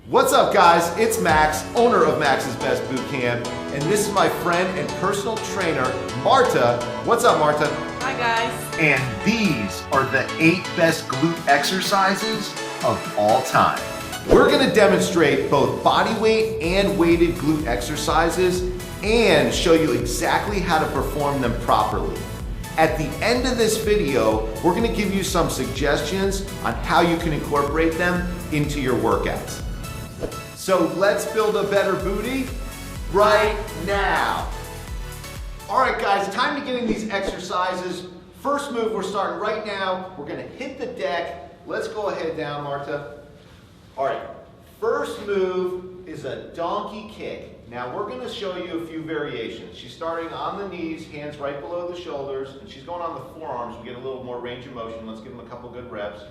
What's up, guys? It's Max, owner of Max's Best Bootcamp, and this is my friend and personal trainer, Marta. What's up, Marta? Hi, guys. And these are the 8 best glute exercises of all time. We're gonna demonstrate both body weight and weighted glute exercises and show you exactly how to perform them properly. At the end of this video, we're gonna give you some suggestions on how you can incorporate them into your workouts. So let's build a better booty right now. All right, guys, time to get in these exercises. First move, we're starting right now. We're gonna hit the deck. Let's go ahead down, Marta. All right, first move is a donkey kick. Now we're gonna show you a few variations. She's starting on the knees, hands right below the shoulders, and she's going on the forearms. We get a little more range of motion. Let's give them a couple good reps.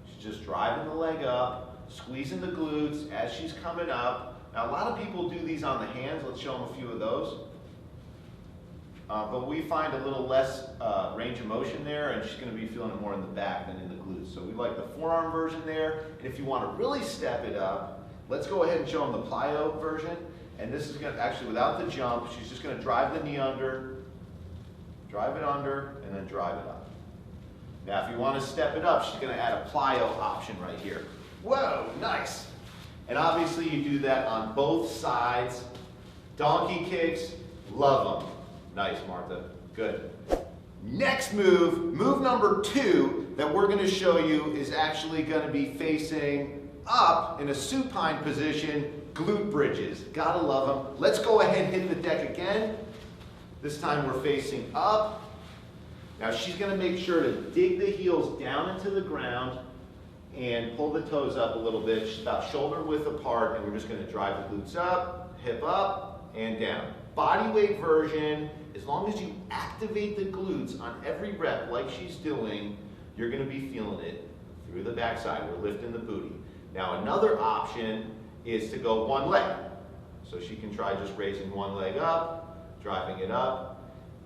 She's just driving the leg up, squeezing the glutes as she's coming up. Now a lot of people do these on the hands. Let's show them a few of those. But we find a little less range of motion there, and she's gonna be feeling it more in the back than in the glutes. So we like the forearm version there. And if you wanna really step it up, let's go ahead and show them the plyo version. And this is gonna, actually without the jump, she's just gonna drive the knee under, drive it under, and then drive it up. Now if you wanna step it up, she's gonna add a plyo option right here. Whoa, nice. And obviously you do that on both sides. Donkey kicks, love them. Nice, Martha, good. Next move, move number 2 that we're gonna show you is actually gonna be facing up in a supine position, glute bridges. Gotta love them. Let's go ahead and hit the deck again. This time we're facing up. Now she's gonna make sure to dig the heels down into the ground and pull the toes up a little bit. She's about shoulder width apart, and we're just gonna drive the glutes up, hip up, and down. Body weight version, as long as you activate the glutes on every rep like she's doing, you're gonna be feeling it through the backside. We're lifting the booty. Now another option is to go one leg. So she can try just raising one leg up, driving it up,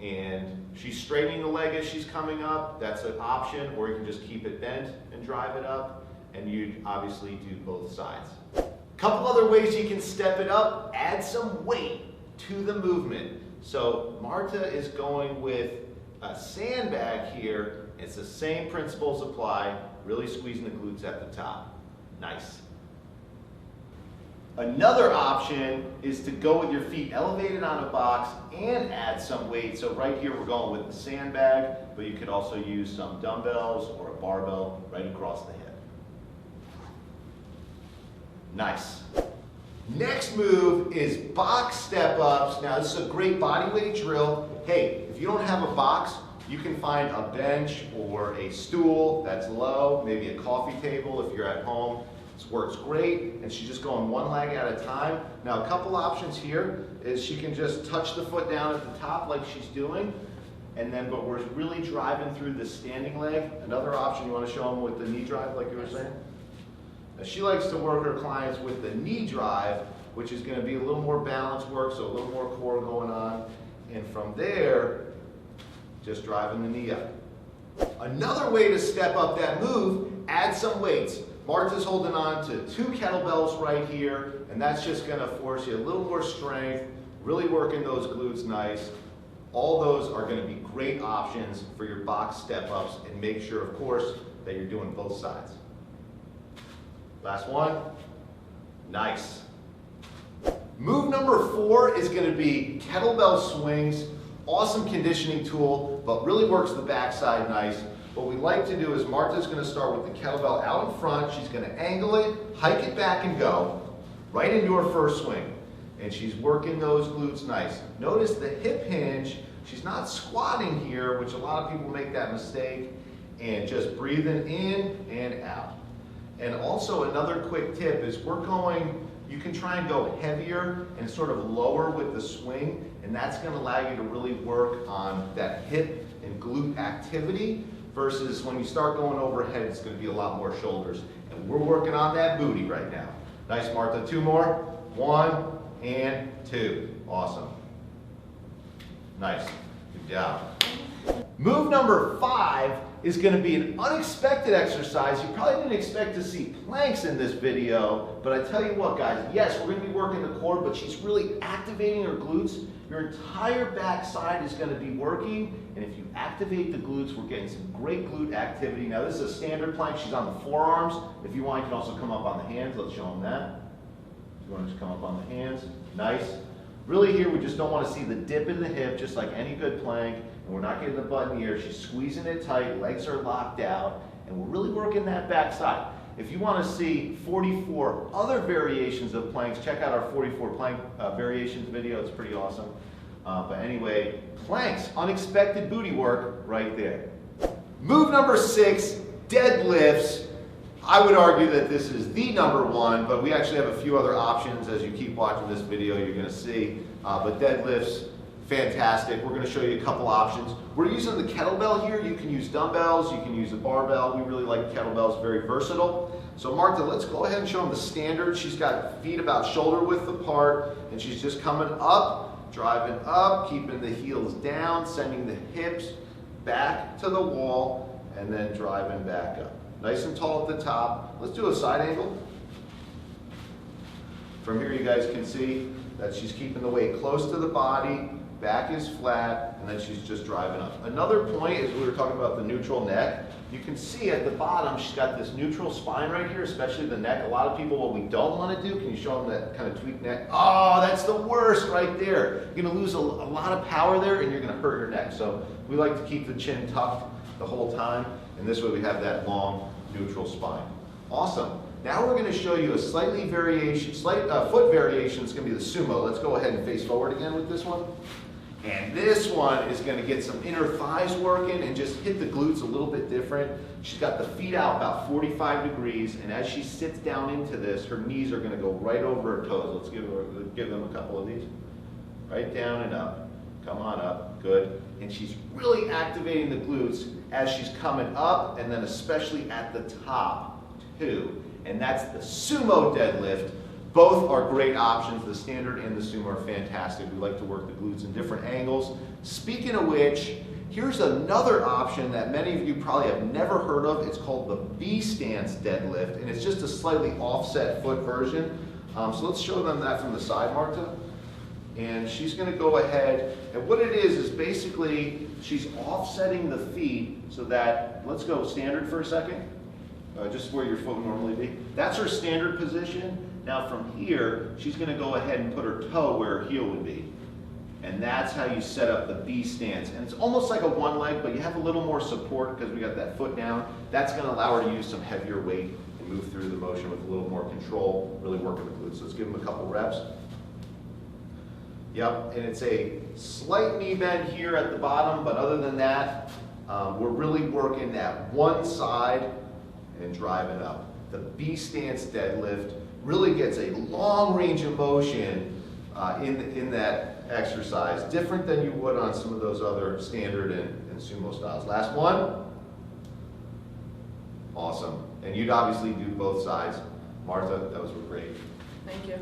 and she's straightening the leg as she's coming up. That's an option, or you can just keep it bent and drive it up, and you obviously do both sides. Couple other ways you can step it up, add some weight to the movement. So Marta is going with a sandbag here. It's the same principles apply, really squeezing the glutes at the top. Nice. Another option is to go with your feet elevated on a box and add some weight. So right here we're going with the sandbag, but you could also use some dumbbells or a barbell right across the hip. Nice. Next move is box step ups. Now this is a great body weight drill. Hey, if you don't have a box, you can find a bench or a stool that's low, maybe a coffee table if you're at home. This works great, and she's just going one leg at a time. Now a couple options here is she can just touch the foot down at the top like she's doing, and then, but we're really driving through the standing leg. Another option, you want to show them with the knee drive like you were saying? Now she likes to work her clients with the knee drive, which is going to be a little more balance work, so a little more core going on. And from there, just driving the knee up. Another way to step up that move, add some weights. Marta's holding on to 2 kettlebells right here, and that's just going to force you a little more strength, really working those glutes nice. All those are going to be great options for your box step-ups, and make sure, of course, that you're doing both sides. Last one. Nice. Move number 4 is going to be kettlebell swings. Awesome conditioning tool, but really works the backside nice. What we like to do is Marta's going to start with the kettlebell out in front. She's going to angle it, hike it back and go right into her first swing. And she's working those glutes nice. Notice the hip hinge. She's not squatting here, which a lot of people make that mistake, and just breathing in and out. And also another quick tip is you can try and go heavier and sort of lower with the swing, and that's going to allow you to really work on that hip and glute activity. Versus when you start going overhead, it's going to be a lot more shoulders. And we're working on that booty right now. Nice, Marta. 2 more. 1 and 2. Awesome. Nice. Good job. Move number 5 is going to be an unexpected exercise. You probably didn't expect to see planks in this video, but I tell you what, guys, yes, we're going to be working the core, but she's really activating her glutes. Your entire back side is going to be working, and if you activate the glutes, we're getting some great glute activity. Now, this is a standard plank. She's on the forearms. If you want, you can also come up on the hands. Let's show them that. If you want to just come up on the hands, nice. Really here, we just don't want to see the dip in the hip, just like any good plank, and we're not getting the butt in the air. She's squeezing it tight, legs are locked out, and we're really working that back side. If you want to see 44 other variations of planks, check out our 44 plank variations video. It's pretty awesome. But anyway, planks, unexpected booty work right there. Move number 6, deadlifts. I would argue that this is the number 1, but we actually have a few other options. As you keep watching this video, you're going to see. But deadlifts, fantastic. We're going to show you a couple options. We're using the kettlebell here. You can use dumbbells, you can use a barbell. We really like kettlebells, very versatile. So Martha, let's go ahead and show them the standard. She's got feet about shoulder width apart, and she's just coming up, driving up, keeping the heels down, sending the hips back to the wall, and then driving back up. Nice and tall at the top. Let's do a side angle. From here you guys can see that she's keeping the weight close to the body, back is flat, and then she's just driving up. Another point is we were talking about the neutral neck. You can see at the bottom she's got this neutral spine right here, especially the neck. A lot of people, what we don't want to do, can you show them that kind of tweaked neck? Oh, that's the worst right there. You're going to lose a lot of power there and you're going to hurt your neck. So we like to keep the chin tucked the whole time, and this way we have that long neutral spine. Awesome. Now we're going to show you a slight foot variation. It's going to be the sumo. Let's go ahead and face forward again with this one. And this one is going to get some inner thighs working and just hit the glutes a little bit different. She's got the feet out about 45 degrees, and as she sits down into this, her knees are going to go right over her toes. Let's give them a couple of these. Right down and up. Come on up. Good. And she's really activating the glutes as she's coming up, and then especially at the top too. And that's the sumo deadlift. Both are great options. The standard and the sumo are fantastic. We like to work the glutes in different angles. Speaking of which, here's another option that many of you probably have never heard of. It's called the B stance deadlift, and it's just a slightly offset foot version. So let's show them that from the side, Marta. And she's going to go ahead, and what it is basically she's offsetting the feet so that, let's go standard for a second, just where your foot would normally be. That's her standard position. Now from here, she's going to go ahead and put her toe where her heel would be. And that's how you set up the B stance. And it's almost like a one leg, but you have a little more support because we got that foot down. That's going to allow her to use some heavier weight and move through the motion with a little more control, really working the glutes. So let's give them a couple reps. Yep, and it's a slight knee bend here at the bottom, but other than that, we're really working that one side and driving up. The B stance deadlift really gets a long range of motion in that exercise, different than you would on some of those other standard and sumo styles. Last one. Awesome. And you'd obviously do both sides. Martha, those were great. Thank you.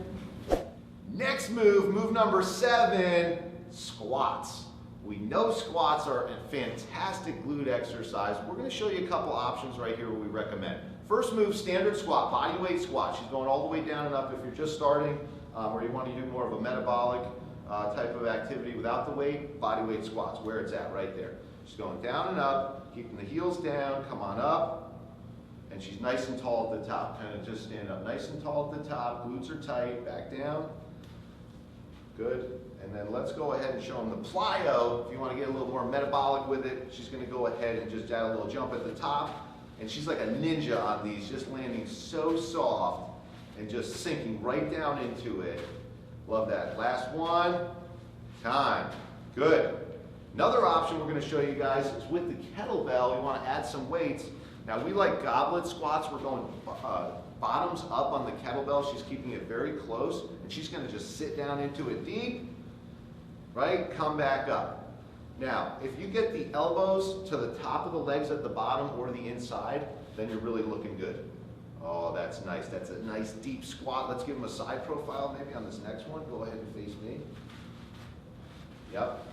Next move number 7, squats. We know squats are a fantastic glute exercise. We're going to show you a couple options right here what we recommend. First move, standard squat, body weight squat. She's going all the way down and up if you're just starting, or you want to do more of a metabolic type of activity without the weight, body weight squats, where it's at right there. She's going down and up, keeping the heels down, come on up, and she's nice and tall at the top. Kind of just stand up nice and tall at the top, glutes are tight, back down. Good. And then let's go ahead and show them the plyo. If you want to get a little more metabolic with it, she's going to go ahead and just add a little jump at the top. And she's like a ninja on these, just landing so soft and just sinking right down into it. Love that. Last one. Time. Good. Another option we're going to show you guys is with the kettlebell. We want to add some weights. Now we like goblet squats. We're going bottoms up on the kettlebell. She's keeping it very close, and she's going to just sit down into it deep, right? Come back up. Now, if you get the elbows to the top of the legs at the bottom or the inside, then you're really looking good. Oh, that's nice. That's a nice deep squat. Let's give them a side profile maybe on this next one. Go ahead and face me. Yep.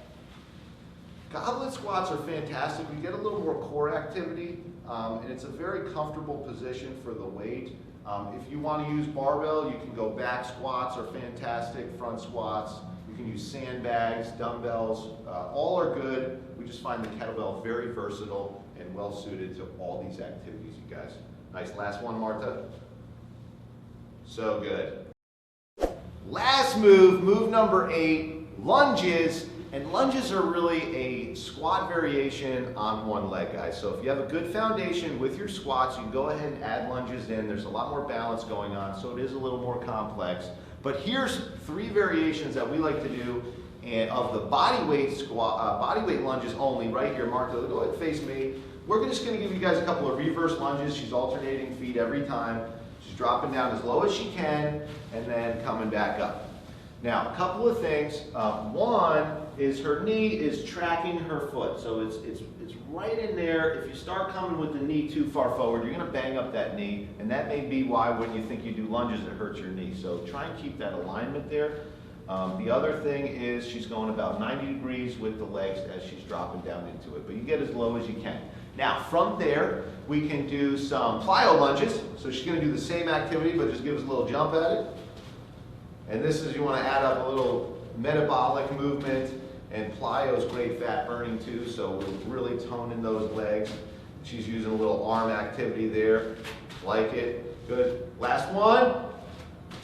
Goblet squats are fantastic. We get a little more core activity, and it's a very comfortable position for the weight. If you want to use barbell, you can go back squats are fantastic, front squats. You can use sandbags, dumbbells, all are good. We just find the kettlebell very versatile and well suited to all these activities, you guys. Nice, last one, Marta. So good. Last move, move number 8, lunges. And lunges are really a squat variation on one leg, guys. So if you have a good foundation with your squats, you can go ahead and add lunges in. There's a lot more balance going on, so it is a little more complex. But here's 3 variations that we like to do and of the bodyweight squat, bodyweight lunges only right here. Martha, go ahead and face me. We're just gonna give you guys a couple of reverse lunges. She's alternating feet every time. She's dropping down as low as she can and then coming back up. Now, a couple of things. One is her knee is tracking her foot. So it's right in there. If you start coming with the knee too far forward, you're gonna bang up that knee, and that may be why when you think you do lunges, it hurts your knee. So try and keep that alignment there. The other thing is she's going about 90 degrees with the legs as she's dropping down into it, but you get as low as you can. Now, from there, we can do some plyo lunges. So she's gonna do the same activity, but just give us a little jump at it. And this is, you want to add up a little metabolic movement, and plyo is great fat burning too, so we're really toning those legs. She's using a little arm activity there. Like it. Good. Last one.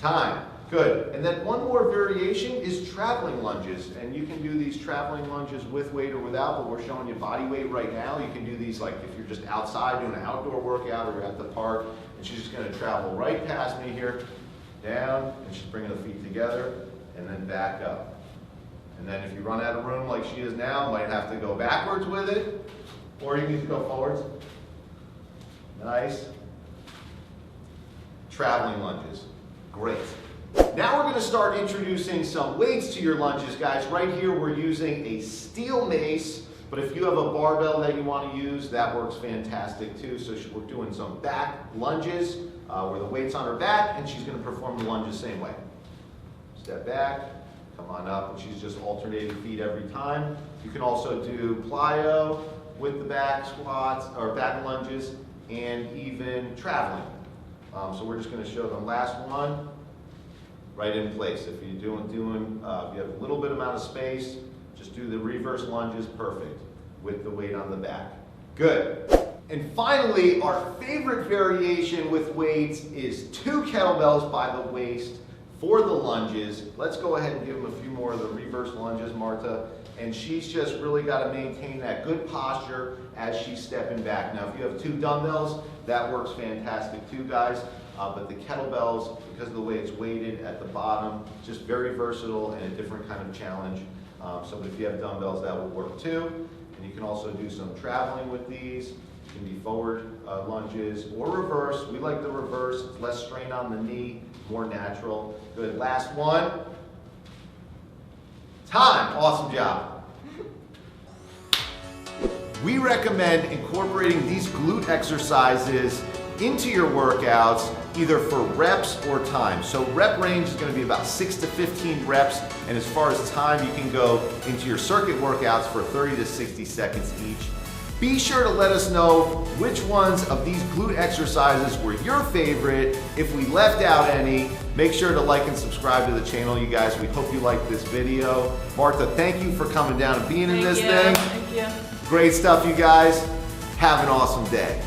Time. Good. And then one more variation is traveling lunges. And you can do these traveling lunges with weight or without, but we're showing you body weight right now. You can do these like if you're just outside doing an outdoor workout or you're at the park, and she's just going to travel right past me here. Down, and she's bringing the feet together, and then back up. And then if you run out of room like she is now, might have to go backwards with it, or you need to go forwards. Nice. Traveling lunges. Great. Now we're going to start introducing some weights to your lunges, guys. Right here we're using a steel mace, but if you have a barbell that you want to use, that works fantastic too. So we're doing some back lunges, where the weight's on her back, and she's going to perform the lunge the same way. Step back, come on up, and she's just alternating feet every time. You can also do plyo with the back squats, or back lunges, and even traveling. So we're just going to show them last one, right in place. If you're if you have a little bit amount of space, just do the reverse lunges, perfect, with the weight on the back. Good. And finally, our favorite variation with weights is 2 kettlebells by the waist for the lunges. Let's go ahead and give them a few more of the reverse lunges, Marta. And she's just really got to maintain that good posture as she's stepping back. Now, if you have 2 dumbbells, that works fantastic too, guys. But the kettlebells, because of the way it's weighted at the bottom, just very versatile and a different kind of challenge. So if you have dumbbells, that will work too. And you can also do some traveling with these. It can be forward lunges or reverse. We like the reverse. It's less strain on the knee, more natural. Good. Last one. Time. Awesome job. We recommend incorporating these glute exercises into your workouts, either for reps or time. So rep range is going to be about 6 to 15 reps, and as far as time, you can go into your circuit workouts for 30 to 60 seconds each. Be sure to let us know which ones of these glute exercises were your favorite. If we left out any, make sure to like and subscribe to the channel, you guys. We hope you liked this video. Martha, thank you for coming down and being in this thing. Thank you. Great stuff, you guys. Have an awesome day.